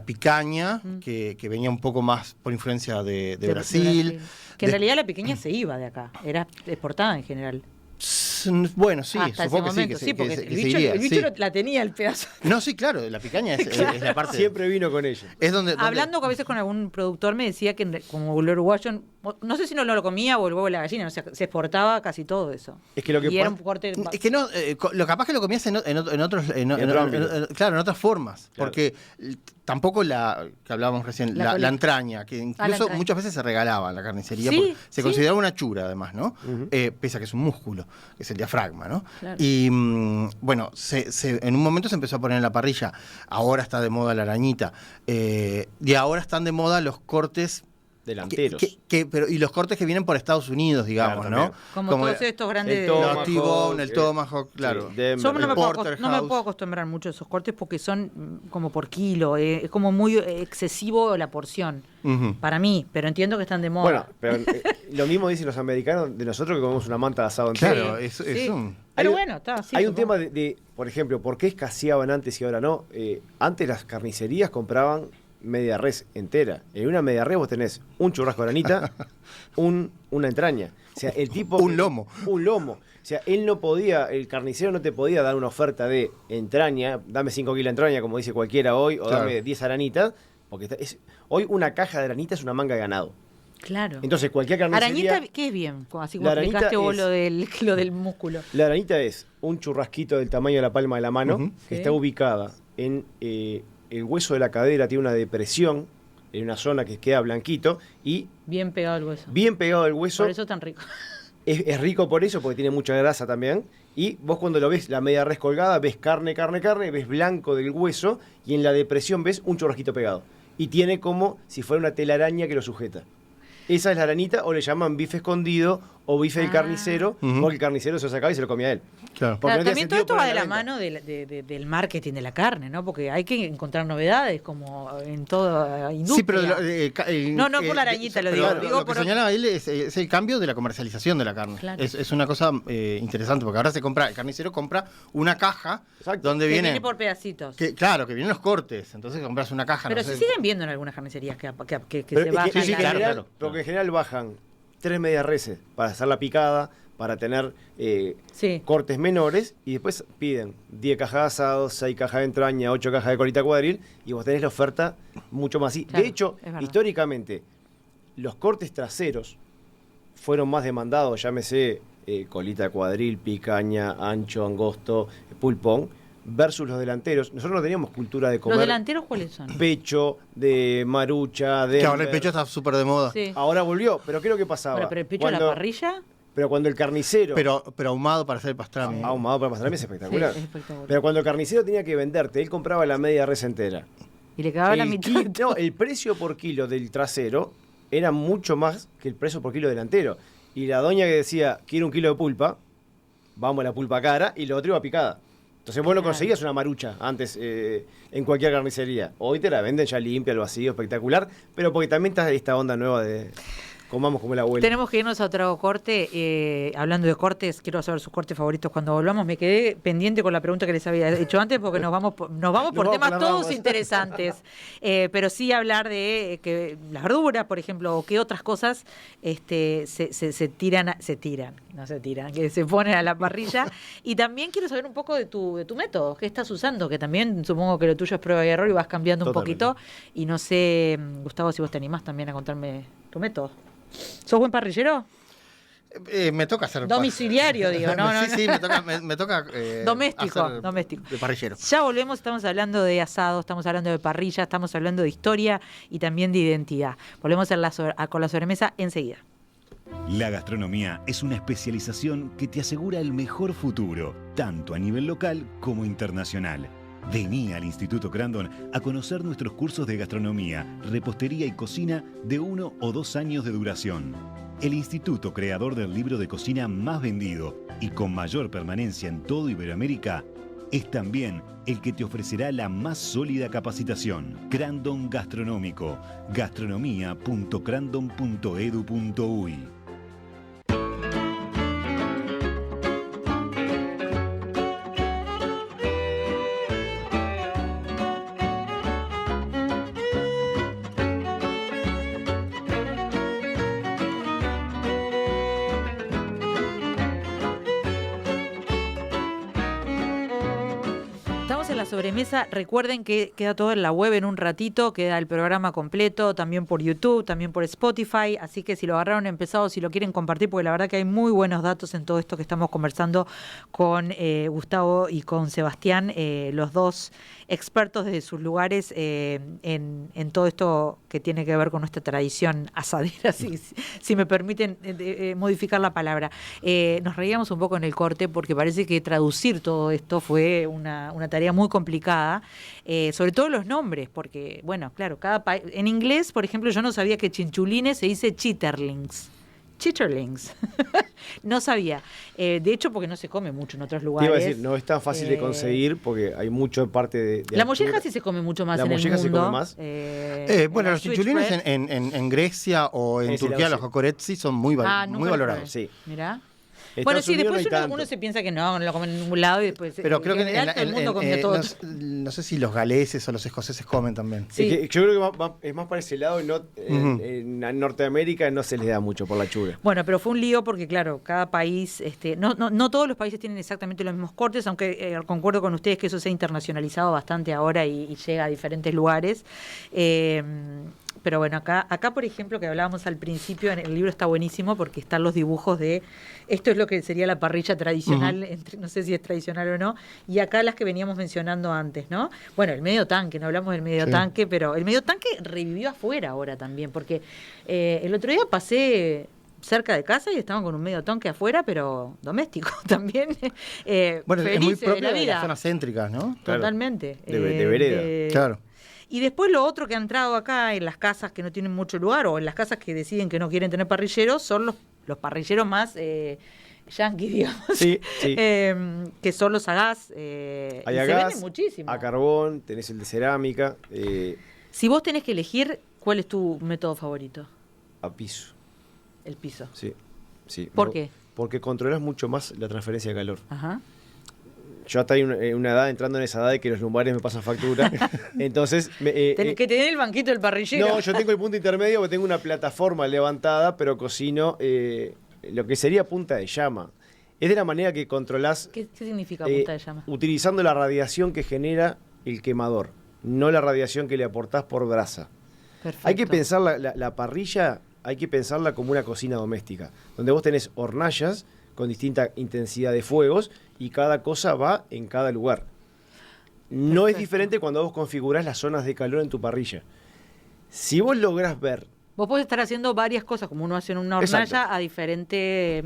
picaña, que venía un poco más por influencia de Brasil. Que en realidad la pequeña se iba de acá, era exportada en general. Bueno, sí, Hasta ese supongo que sí. momento, sí, porque el se bicho, iría, el bicho sí. la tenía el pedazo. No, sí, claro, la picaña es la parte... Siempre vino con ella. Es donde Hablando a veces con algún productor me decía que como el uruguayo No sé si no lo comía o el huevo de la gallina, o sea, se exportaba casi todo eso. Es que lo que y era pasa- un corte... Es que no, lo capaz que lo comías en otros, claro, en otras formas, Claro. porque tampoco que hablábamos recién, La la entraña, que incluso entraña. muchas veces se regalaba en la carnicería, Sí, porque se sí. consideraba una chura además, ¿no? Ujú. Pese a que es un músculo, que es el diafragma, ¿no? Claro. Y bueno, en un momento se empezó a poner en la parrilla, ahora está de moda la arañita, y ahora están de moda los cortes Delanteros. pero y los cortes que vienen por Estados Unidos, digamos, Claro, ¿no? también. Como todos estos grandes... el Los Tomahawk, T-bone, el Tomahawk, claro. sí, Denver, Yo no me, el puedo, Porterhouse. no me puedo acostumbrar mucho a esos cortes porque son como por kilo, es como muy excesivo la porción, Ujú. para mí, pero entiendo que están de moda. Bueno, pero lo mismo dicen los americanos de nosotros que comemos una manta de asado entero. Claro, Sí, es sí. un... Pero Hay- bueno, está así. Hay un tema por ejemplo, ¿por qué escaseaban antes y ahora no? Antes las carnicerías compraban media res entera. En una media res vos tenés un churrasco de granita, una entraña. O sea, el tipo... Un lomo. Un lomo. O sea, el carnicero no te podía dar una oferta de entraña, dame 5 kilos de entraña, como dice cualquiera hoy, o Claro. dame 10 aranitas, porque hoy una caja de aranita es una manga de ganado. Claro. Entonces, cualquier carnicería... Arañita, ¿qué es bien? Así como La aranita explicaste vos es- lo del músculo. La aranita es un churrasquito del tamaño de la palma de la mano, Ujú. que Sí. está ubicada en el hueso de la cadera, tiene una depresión, en una zona que queda blanquito, y Bien pegado el hueso. bien pegado al hueso. Por eso es tan rico. Es rico por eso, porque tiene mucha grasa también. Y vos cuando lo ves, la media res colgada, ves carne, ves blanco del hueso, y en la depresión ves un churrasquito pegado. Y tiene como si fuera una telaraña que lo sujeta. Esa es la aranita, o le llaman bife escondido, o bife del Ah. carnicero, Ujú. porque el carnicero se lo sacaba y se lo comía él. Claro. Porque Claro, no tiene también todo sentido esto va ponerla de a la venta. mano del marketing de la carne, ¿no? Porque hay que encontrar novedades como en toda industria. Sí, pero No, por la arañita lo pero digo. Digo lo que por- señalaba él es el cambio de la comercialización de la carne. Claro. Es una cosa interesante, porque ahora el carnicero compra una caja Exacto. donde que viene... viene por pedacitos. Claro, que vienen los cortes. Entonces compras una caja, Pero no se sé. siguen viendo en algunas carnicerías que Pero se es bajan. que, sí, en claro, general, claro. porque en general bajan 3 medias reses para hacer la picada, para tener Sí. cortes menores, y después piden 10 cajas de asado, 6 cajas de entraña, 8 cajas de colita cuadril, y vos tenés la oferta mucho más. Claro, De hecho, es verdad. históricamente, los cortes traseros fueron más demandados, llámese colita cuadril, picaña, ancho, angosto, pulpón, versus los delanteros. Nosotros no teníamos cultura de ¿Los comer delanteros cuáles son? pecho, de marucha, de... Que ahora el pecho está súper de moda. Sí. Ahora volvió, pero ¿qué es lo que pasaba? Bueno, pero el pecho a la parrilla Pero cuando el carnicero... Pero ahumado para hacer el pastrami. ahumado para pastrami es espectacular. Sí, es espectacular. Pero cuando el carnicero tenía que venderte, él compraba la media res entera. y le quedaba la El mitad. no, el precio por kilo del trasero era mucho más que el precio por kilo delantero. Y la doña que decía, quiero un kilo de pulpa, vamos a la pulpa cara, y lo otro iba picada. Entonces vos lo Claro. conseguías una marucha antes en cualquier carnicería. Hoy te la venden ya limpia, al vacío, espectacular, pero porque también está esta onda nueva de comamos como la abuela. Tenemos que irnos a otro corte. Hablando de cortes, quiero saber sus cortes favoritos cuando volvamos. Me quedé pendiente con la pregunta que les había hecho antes porque nos vamos por vamos temas por las todos ramas. interesantes. Pero sí hablar de que las verduras, por ejemplo, o qué otras cosas se tiran, que se ponen a la parrilla. Y también quiero saber un poco de tu método, qué estás usando, que también supongo que lo tuyo es prueba y error y vas cambiando Totalmente. un poquito. Y no sé, Gustavo, si vos te animás también a contarme tu método. ¿Sos buen parrillero? Me toca hacer... Domiciliario, digo, no, no, Sí, no. sí, me toca... Doméstico, hacer doméstico. De parrillero. Ya volvemos, estamos hablando de asado, estamos hablando de parrilla, estamos hablando de historia y también de identidad. Volvemos con la sobremesa enseguida. La gastronomía es una especialización que te asegura el mejor futuro, tanto a nivel local como internacional. Vení al Instituto Crandon a conocer nuestros cursos de gastronomía, repostería y cocina de 1 o 2 años de duración. El instituto creador del libro de cocina más vendido y con mayor permanencia en todo Iberoamérica es también el que te ofrecerá la más sólida capacitación. Crandon Gastronómico, gastronomía.crandon.edu.uy. La Sobremesa. Recuerden que queda todo en la web en un ratito, queda el programa completo, también por YouTube, también por Spotify, así que si lo agarraron empezado, si lo quieren compartir, porque la verdad que hay muy buenos datos en todo esto que estamos conversando con Gustavo y con Sebastián, los dos expertos de sus lugares en todo esto que tiene que ver con nuestra tradición asadera, si me permiten modificar la palabra. Nos reíamos un poco en el corte porque parece que traducir todo esto fue una tarea muy complicada, sobre todo los nombres, porque, bueno, claro, cada país... En inglés, por ejemplo, yo no sabía que chinchulines se dice chitterlings. Chitterlings. No sabía. De hecho, porque no se come mucho en otros lugares. Te iba a decir, no es tan fácil de conseguir porque hay mucho parte de la molleja sí se come mucho más en el mundo. La molleja se come más. Bueno, los chinchulines en Grecia o en Turquía, los kokoretsi son muy valorados. Sí. Mirá. Bueno, sí, después uno se piensa que no lo comen en ningún lado y después... Pero creo que todo el mundo comía todo. No sé si los galeses o los escoceses comen también. Sí. Yo creo que es más para ese lado y no, en Norteamérica no se les da mucho por la chura. Bueno, pero fue un lío porque, claro, cada país... no todos los países tienen exactamente los mismos cortes, aunque concuerdo con ustedes que eso se ha internacionalizado bastante ahora y llega a diferentes lugares. Pero bueno, acá, por ejemplo, que hablábamos al principio, en el libro está buenísimo porque están los dibujos de... Esto es lo que sería la parrilla tradicional, no sé si es tradicional o no, y acá las que veníamos mencionando antes, ¿no? Bueno, el medio tanque, no hablamos del medio tanque, pero el medio tanque revivió afuera ahora también, porque el otro día pasé cerca de casa y estaban con un medio tanque afuera, pero doméstico también. Bueno, es muy propio de la vida. De las zonas céntricas, ¿no? Totalmente. De vereda. Claro. Y después lo otro que ha entrado acá en las casas que no tienen mucho lugar o en las casas que deciden que no quieren tener parrilleros son los parrilleros más yanquis, digamos. Sí. Que son los a gas. Hay a se gas, venden muchísimo. a carbón, tenés el de cerámica. Si vos tenés que elegir, ¿cuál es tu método favorito? A piso. El piso. Sí. ¿Por qué? Porque controlas mucho más la transferencia de calor. Ajá. Yo hasta una edad, entrando en esa edad de que los lumbares me pasan factura. Entonces... que te den el banquito del parrillero. No, yo tengo el punto intermedio porque tengo una plataforma levantada, pero cocino lo que sería punta de llama. Es de la manera que controlás... ¿Qué significa punta de llama? Utilizando la radiación que genera el quemador, no la radiación que le aportás por brasa. Perfecto. Hay que pensar la parrilla, hay que pensarla como una cocina doméstica, donde vos tenés hornallas con distinta intensidad de fuegos y cada cosa va en cada lugar. No Perfecto. Es diferente cuando vos configurás las zonas de calor en tu parrilla. Si vos lográs ver... Vos podés estar haciendo varias cosas, como uno hace en una hornalla, Exacto. a diferente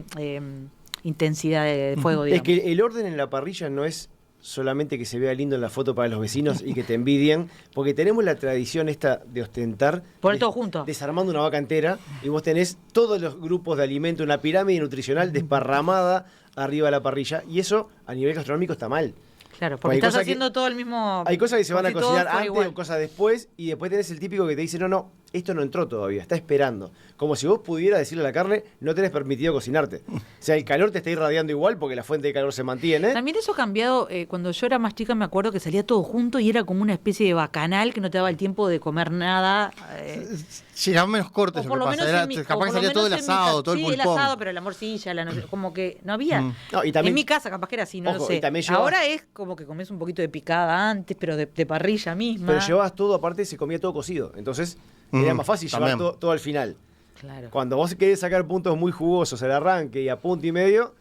intensidad de fuego, digamos. Es que el orden en la parrilla no es solamente que se vea lindo en la foto para los vecinos y que te envidien, porque tenemos la tradición esta de ostentar, Poner todo junto. desarmando una vaca entera, y vos tenés todos los grupos de alimento, una pirámide nutricional desparramada arriba de la parrilla, y eso a nivel gastronómico está mal. Claro, porque estás haciendo todo el mismo... Hay cosas que se van a como si todo cocinar fuera antes igual. o cosas después, y después tenés el típico que te dice, no, esto no entró todavía, está esperando. Como si vos pudieras decirle a la carne, no tenés permitido cocinarte. O sea, el calor te está irradiando igual porque la fuente de calor se mantiene. También eso ha cambiado, cuando yo era más chica me acuerdo que salía todo junto y era como una especie de bacanal que no te daba el tiempo de comer nada. Llegaban menos cortes, O por lo lo que menos pasa. en mi- Capaz o que por salía lo todo el menos en mi asado, casa. todo el Sí, pulpón. el asado, pero la morcilla, como que no había. No, y también- en mi casa capaz que era así, no Ojo, lo sé. y también llevas- Ahora es como que comes un poquito de picada antes, pero de parrilla misma. Pero llevabas todo, aparte se comía todo cocido. Entonces era más fácil llevar también. todo al final. Claro. Cuando vos querés sacar puntos muy jugosos al arranque y a punto y medio,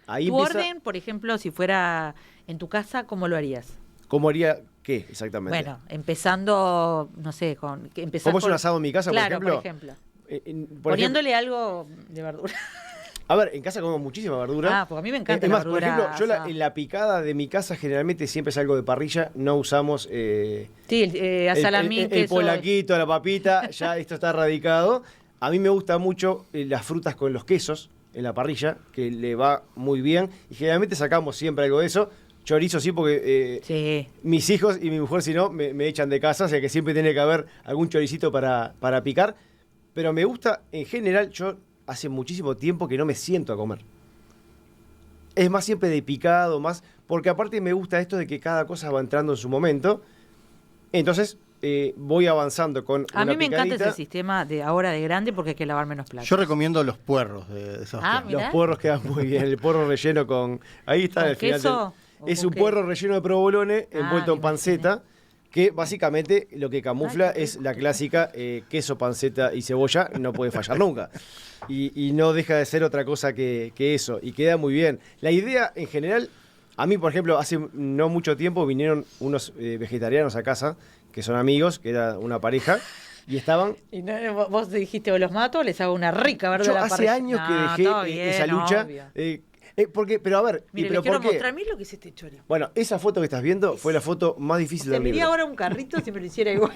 ahí Tu empieza... orden, por ejemplo, si fuera en tu casa, ¿cómo lo harías? ¿Cómo haría qué exactamente? Bueno, empezando, no sé, empezar ¿Cómo es un asado en mi casa, claro, por ejemplo? Por Poniéndole algo de verdura. A ver, en casa comemos muchísima verdura. Ah, porque a mí me encanta Es la más, por verdura ejemplo, yo asada. en la picada de mi casa generalmente siempre es algo de parrilla, no usamos Sí, a salamín, el polaquito, la papita, ya esto está radicado. A mí me gusta mucho las frutas con los quesos en la parrilla, que le va muy bien. Y generalmente sacamos siempre algo de eso. Chorizo sí, porque Sí. mis hijos y mi mujer si no me echan de casa, o sea que siempre tiene que haber algún choricito para picar. Pero me gusta, en general, yo hace muchísimo tiempo que no me siento a comer. Es más siempre de picado, más... Porque aparte me gusta esto de que cada cosa va entrando en su momento. Entonces voy avanzando con A una mí me encanta picadita. ese sistema de ahora de grande porque hay que lavar menos platos. Yo recomiendo los puerros de Sebastián. Ah, Los mirá. puerros quedan muy bien. El puerro relleno con... Ahí está ¿Con al final. queso? Es ¿O un qué? puerro relleno de provolone envuelto me en panceta, que básicamente lo que camufla es la clásica queso, panceta y cebolla, no puede fallar nunca. Y no deja de ser otra cosa que eso, y queda muy bien. La idea en general, a mí por ejemplo, hace no mucho tiempo vinieron unos vegetarianos a casa, que son amigos, que era una pareja, y estaban... Y vos dijiste, o los mato o les hago una rica verde Yo a la hace parrilla. años que No, dejé todo bien, esa lucha, obvio. pero a ver, Mire, pero les quiero ¿por qué? mostrar a mí lo que es este chori. Bueno, esa foto que estás viendo fue la foto más difícil del Serviría libro. ahora un carrito si me lo hiciera igual.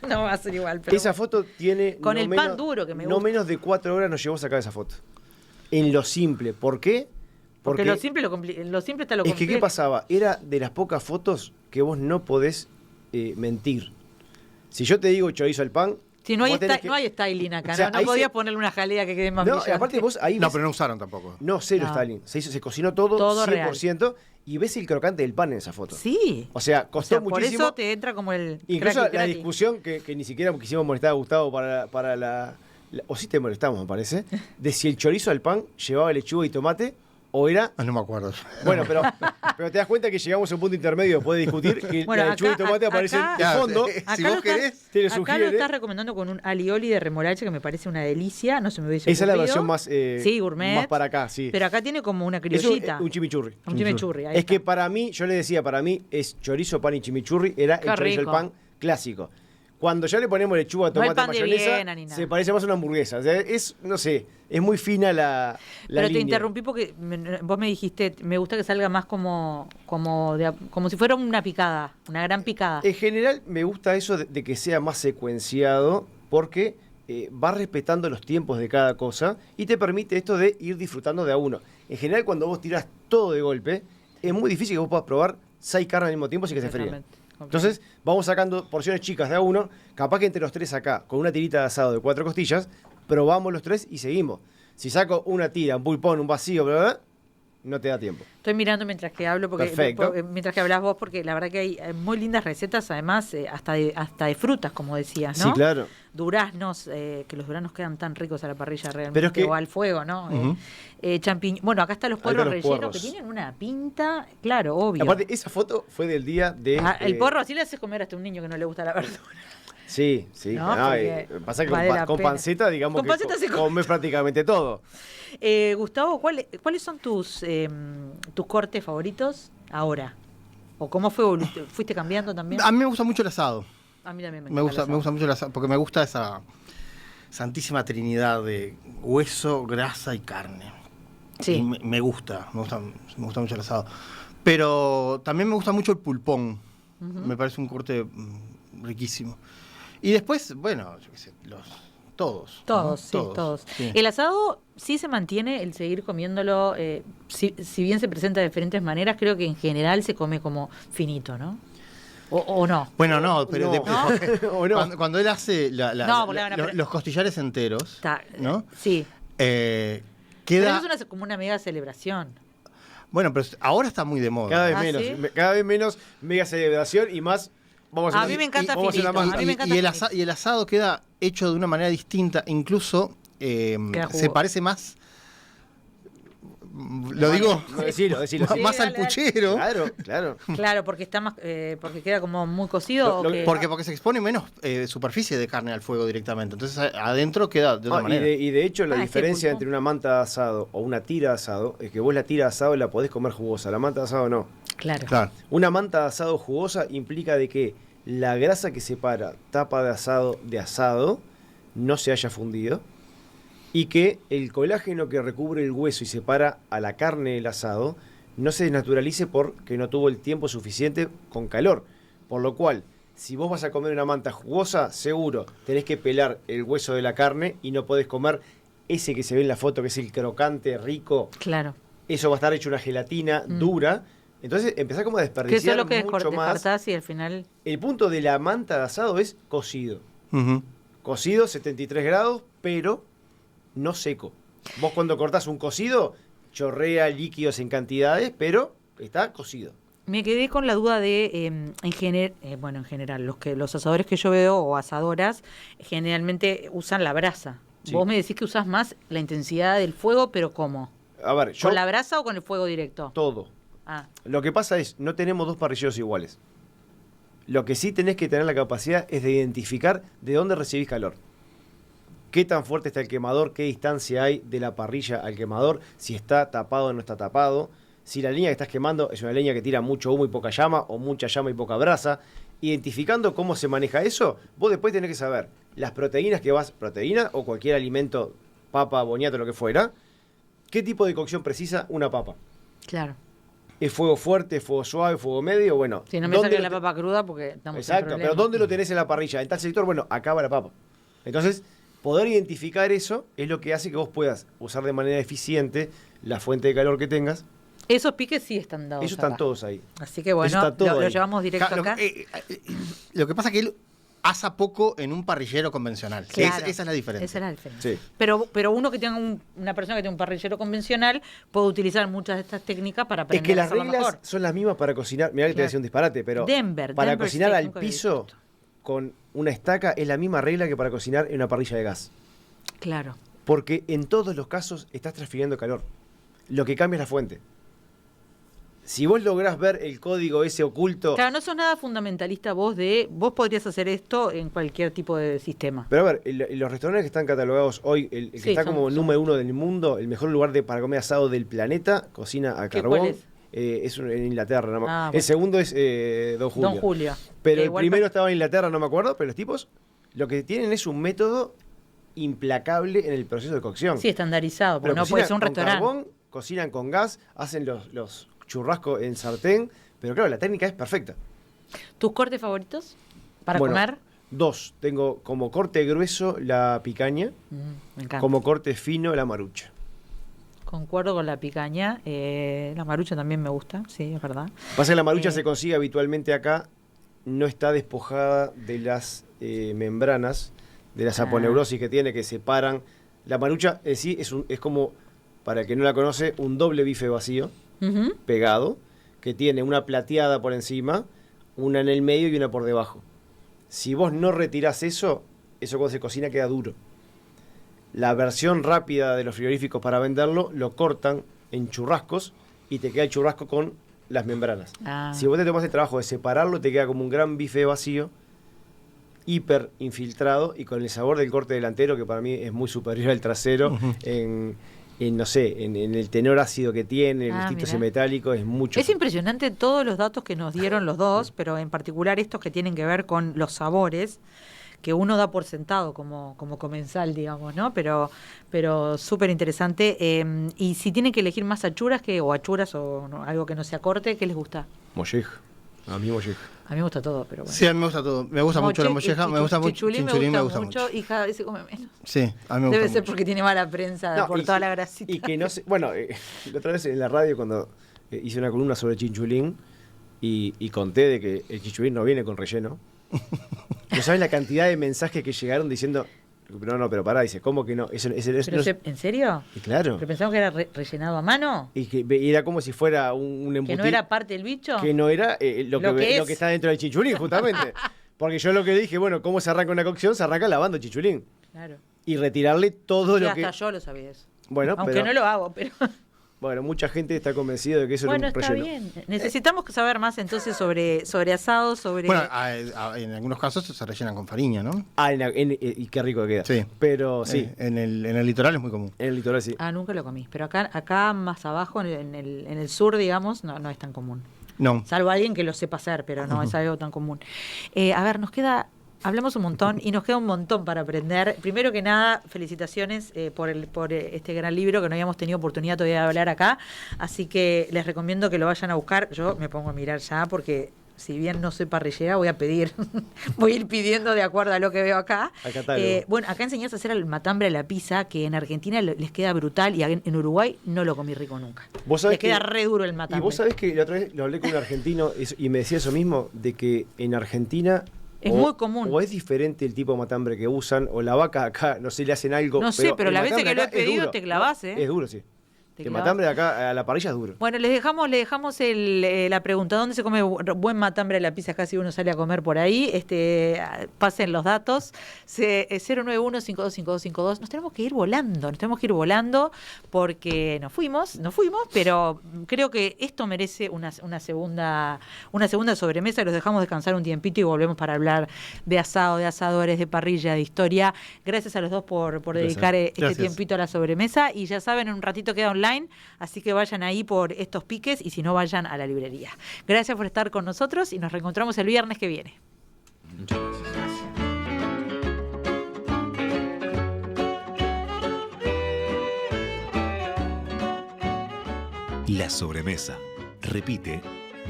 No va a ser igual. Pero Esa foto tiene... Con no el pan duro que me No gusta. menos de 4 horas nos llevó a sacar esa foto. En lo simple. ¿Por qué? porque lo simple está lo es que, ¿qué complejo. pasaba? Era de las pocas fotos que vos no podés mentir. Si yo te digo chorizo al pan... Si no hay, vos tenés que- no hay styling acá, O sea, no ahí podías se- ponerle una jalea que quede más No, brillante. aparte vos ahí No, ves- pero no usaron tampoco. No, cero No. styling. Se cocinó todo, Todo 100%, y ves el crocante del pan en esa foto. Sí. O sea, O costó sea, por muchísimo. eso te entra como el Incluso cracky, la cracky. discusión que ni siquiera quisimos molestar a Gustavo para o sí te molestamos, me parece, de si el chorizo al pan llevaba lechuga y tomate o era... Ah, no me acuerdo. Bueno, pero te das cuenta que llegamos a un punto intermedio después de discutir que Bueno, la lechuga y acá- tomate aparecen acá- de Claro, fondo. sí. Acá Si lo vos estás- querés, te lo acá lo sugiere. estás recomendando con un alioli de remolacha que me parece una delicia, no se me hubiese Esa es la ocurrido. versión más, sí, gourmet, más para acá, sí. pero acá tiene como una Es criollita. un chimichurri. Un chimichurri, ahí Es que está. para mí, yo le decía, para mí es chorizo, pan y chimichurri, era Qué el chorizo rico. al pan clásico. Cuando ya le ponemos lechuga, No el tomate, pan de mayonesa, Viena ni nada. se parece más a una hamburguesa. O sea, es, no sé, es muy fina la Pero te línea. interrumpí porque vos me dijiste, me gusta que salga más como si fuera una picada, una gran picada. En general me gusta eso de que sea más secuenciado porque va respetando los tiempos de cada cosa y te permite esto de ir disfrutando de a uno. En general cuando vos tirás todo de golpe, es muy difícil que vos puedas probar 6 carnes al mismo tiempo sin que se fríen. Exactamente. Entonces vamos sacando porciones chicas de a uno, capaz que entre los 3 acá, con una tirita de asado de 4 costillas, probamos los 3 y seguimos. Si saco una tira, un pulpón, un vacío, bla, bla, bla, no te da tiempo. Estoy mirando mientras que hablo, Perfecto. mientras que hablas vos, porque la verdad que hay muy lindas recetas, además, hasta de frutas, como decías, ¿no? Sí, claro. Duraznos, que los duraznos quedan tan ricos a la parrilla realmente, Pero es que- o al fuego, ¿no? Ujú. Bueno, acá están los Acá puerros los rellenos puerros. que tienen una pinta, claro, obvio. Aparte, esa foto fue del día de... El porro así le haces comer hasta a un niño que no le gusta la verdura. Sí, sí. No, No, porque pasa que vale la con pena. panceta, digamos Con panceta se que comes prácticamente todo. Gustavo, ¿cuáles son tus cortes favoritos ahora? ¿O cómo fuiste cambiando también? A mí me gusta mucho el asado. A mí también Me gusta mucho el asado, porque me gusta esa santísima trinidad de hueso, grasa y carne. Sí. Y me gusta mucho el asado. Pero también me gusta mucho el pulpón. Me parece un corte riquísimo. Y después, bueno, yo qué sé, todos. Todos, ¿no? sí, todos. Sí. El asado sí se mantiene, el seguir comiéndolo, si bien se presenta de diferentes maneras, creo que en general se come como finito, ¿no? O no. Bueno, no, pero No. después, ¿O no? cuando él hace No, porque van a los costillares enteros, Está- ¿no? Sí. Queda... Pero eso es como una mega celebración. Bueno, pero ahora está muy de moda. Cada vez ¿Ah, menos. sí? Cada vez menos mega celebración y más... Vamos A hacer mí me encanta vamos a hacer una finito, masa. a mí me encanta y finito. y el asado queda hecho de una manera distinta, incluso se jugo. parece más, lo digo, No, decilo. Sí, más dale, al puchero, Claro. Claro, porque está más, porque queda como muy cocido. Lo- o que- porque se expone menos superficie de carne al fuego directamente. Entonces adentro queda de otra Ah, manera. y de hecho la Ah, diferencia ese entre una manta de asado o una tira de asado es que vos la tira de asado la podés comer jugosa, la manta de asado no. Claro. Claro. Una manta de asado jugosa implica de que la grasa que separa tapa de asado no se haya fundido y que el colágeno que recubre el hueso y separa a la carne del asado no se desnaturalice porque no tuvo el tiempo suficiente con calor. Por lo cual, si vos vas a comer una manta jugosa, seguro tenés que pelar el hueso de la carne y no podés comer ese que se ve en la foto, que es el crocante rico. Claro. Eso va a estar hecho una gelatina dura. Entonces empezás como a Que eso desperdiciar es lo que mucho más. descartás y al final. El punto de la manta de asado es cocido. Ujú. Cocido 73 grados, pero no seco. Vos cuando cortás un cocido, chorrea líquidos en cantidades, pero está cocido. Me quedé con la duda de, en general, los asadores que yo veo o asadoras generalmente usan la brasa. Sí. Vos me decís que usás más la intensidad del fuego, pero ¿cómo? A ver, yo ¿Con la brasa o con el fuego directo? todo. Lo que pasa es, no tenemos dos parrilleros iguales. Lo que sí tenés que tener la capacidad es de identificar de dónde recibís calor. Qué tan fuerte está el quemador, qué distancia hay de la parrilla al quemador, si está tapado o no está tapado, si la leña que estás quemando es una leña que tira mucho humo y poca llama, o mucha llama y poca brasa. Identificando cómo se maneja eso, vos después tenés que saber las proteínas que proteína o cualquier alimento, papa, boniato, lo que fuera, qué tipo de cocción precisa una papa. Claro. ¿Es fuego fuerte, fuego suave, fuego medio? Bueno. Si no me saques la papa cruda porque estamos Exacto, pero ¿dónde lo tenés en la parrilla? En tal sector, bueno, acá va la papa. Entonces, poder identificar eso es lo que hace que vos puedas usar de manera eficiente la fuente de calor que tengas. Esos piques sí están dados. Ellos están todos ahí. Así que bueno, lo llevamos directo acá. Lo que pasa es que él asa poco en un parrillero convencional. Claro, esa es la diferencia. Esa es la diferencia. Sí. Pero uno que tenga una persona que tenga un parrillero convencional puede utilizar muchas de estas técnicas para aprender Es que a las hacerlo reglas mejor. son las mismas para cocinar. Mirá que te voy a decir un disparate, pero para cocinar al piso con una estaca es la misma regla que para cocinar en una parrilla de gas. Claro. Porque en todos los casos estás transfiriendo calor. Lo que cambia es la fuente. Si vos lográs ver el código ese oculto... Claro, no sos nada fundamentalista vos podrías hacer esto en cualquier tipo de sistema. Pero a ver, los restaurantes que están catalogados hoy, el que está como número 1 del mundo, el mejor lugar para comer asado del planeta, cocina a carbón. ¿Cuál es? Es en Inglaterra. Bueno. El segundo es Don Julio. Don Julio. Pero el primero estaba en Inglaterra, no me acuerdo, pero los tipos lo que tienen es un método implacable en el proceso de cocción. Sí, estandarizado, porque pero no puede ser un restaurante. Carbón, cocinan con gas, hacen los churrasco en sartén, pero claro, la técnica es perfecta. ¿Tus cortes favoritos para comer? Dos. Tengo como corte grueso la picaña, Me encanta. como corte fino la marucha. Concuerdo con la picaña. La marucha también me gusta, sí, es verdad. Pasa que la marucha se consigue habitualmente acá, no está despojada de las membranas, de la saponeurosis que tiene, que separan. La marucha en sí es como, para el que no la conoce, un doble bife vacío. Pegado, que tiene una plateada por encima, una en el medio y una por debajo. Si vos no retirás eso cuando se cocina queda duro. La versión rápida de los frigoríficos para venderlo, lo cortan en churrascos y te queda el churrasco con las membranas. Si vos te tomás el trabajo de separarlo, te queda como un gran bife vacío, hiper infiltrado y con el sabor del corte delantero, que para mí es muy superior al trasero, no sé, en el tenor ácido que tiene, el gustito ese metálico, es mucho. Es impresionante todos los datos que nos dieron los dos, pero en particular estos que tienen que ver con los sabores, que uno da por sentado como comensal, digamos, ¿no? Pero súper interesante. Y si tienen que elegir más achuras o algo que no sea corte, ¿qué les gusta? Molleja. A mí molleja. A mí me gusta todo, pero bueno. Sí, a mí me gusta todo. Me gusta mucho la molleja, me gusta mucho Chinchulín, me gusta mucho y cada vez se come menos. Sí, a mí me gusta Debe ser mucho. porque tiene mala prensa por toda la grasita. Y que no sé, bueno, la otra vez en la radio cuando hice una columna sobre chinchulín y conté de que el chinchulín no viene con relleno. ¿No sabes la cantidad de mensajes que llegaron diciendo, pero pará, dice, ¿cómo que no? ¿En serio? Y claro. ¿Pero pensamos que era rellenado a mano? Y que era como si fuera un embutido. ¿Que no era parte del bicho? Que no era lo que está dentro del chinchulín, justamente. Porque yo lo que dije, bueno, ¿cómo se arranca una cocción? Se arranca lavando chinchulín. Claro. Y retirarle todo lo que... Hasta yo lo sabía eso. Bueno, aunque no lo hago, pero... Bueno, mucha gente está convencida de que eso era un relleno. Bueno, está bien. Necesitamos saber más entonces sobre asados, sobre... Bueno, en algunos casos se rellenan con fariña, ¿no? Y qué rico que queda. Sí. Pero sí. En el litoral es muy común. En el litoral sí. Nunca lo comí. Pero acá más abajo, en el sur, digamos, no es tan común. No. Salvo alguien que lo sepa hacer, pero no es algo tan común. A ver, hablamos un montón y nos queda un montón para aprender. Primero que nada, felicitaciones por este gran libro que no habíamos tenido oportunidad todavía de hablar acá. Así que les recomiendo que lo vayan a buscar. Yo me pongo a mirar ya porque si bien no soy parrillera, voy a ir pidiendo de acuerdo a lo que veo acá. Bueno, acá enseñás a hacer el matambre a la pizza, que en Argentina les queda brutal y en Uruguay no lo comí rico nunca. Les queda re duro el matambre. Y vos sabés que la otra vez lo hablé con un argentino y me decía eso mismo, de que en Argentina... Es muy común. O es diferente el tipo de matambre que usan, o la vaca acá, no sé, le hacen algo. No sé, pero las veces que lo he pedido te clavás, ¿eh? Es duro, sí. Que matambre de acá a la parrilla es duro. Bueno, les dejamos la pregunta, ¿dónde se come buen matambre a la pizza? Casi uno sale a comer por ahí. Pasen los datos. 091-525252. Nos tenemos que ir volando porque nos fuimos, pero creo que esto merece una segunda sobremesa. Los dejamos descansar un tiempito y volvemos para hablar de asado, de asadores, de parrilla, de historia. Gracias a los dos por dedicar este tiempito a la sobremesa. Y ya saben, en un ratito queda online. Así que vayan ahí por estos piques y si no, vayan a la librería. Gracias por estar con nosotros y nos reencontramos el viernes que viene. Muchas gracias. La sobremesa. Repite,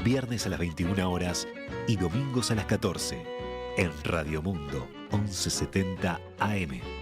viernes a las 21 horas y domingos a las 14 en Radio Mundo 1170 AM.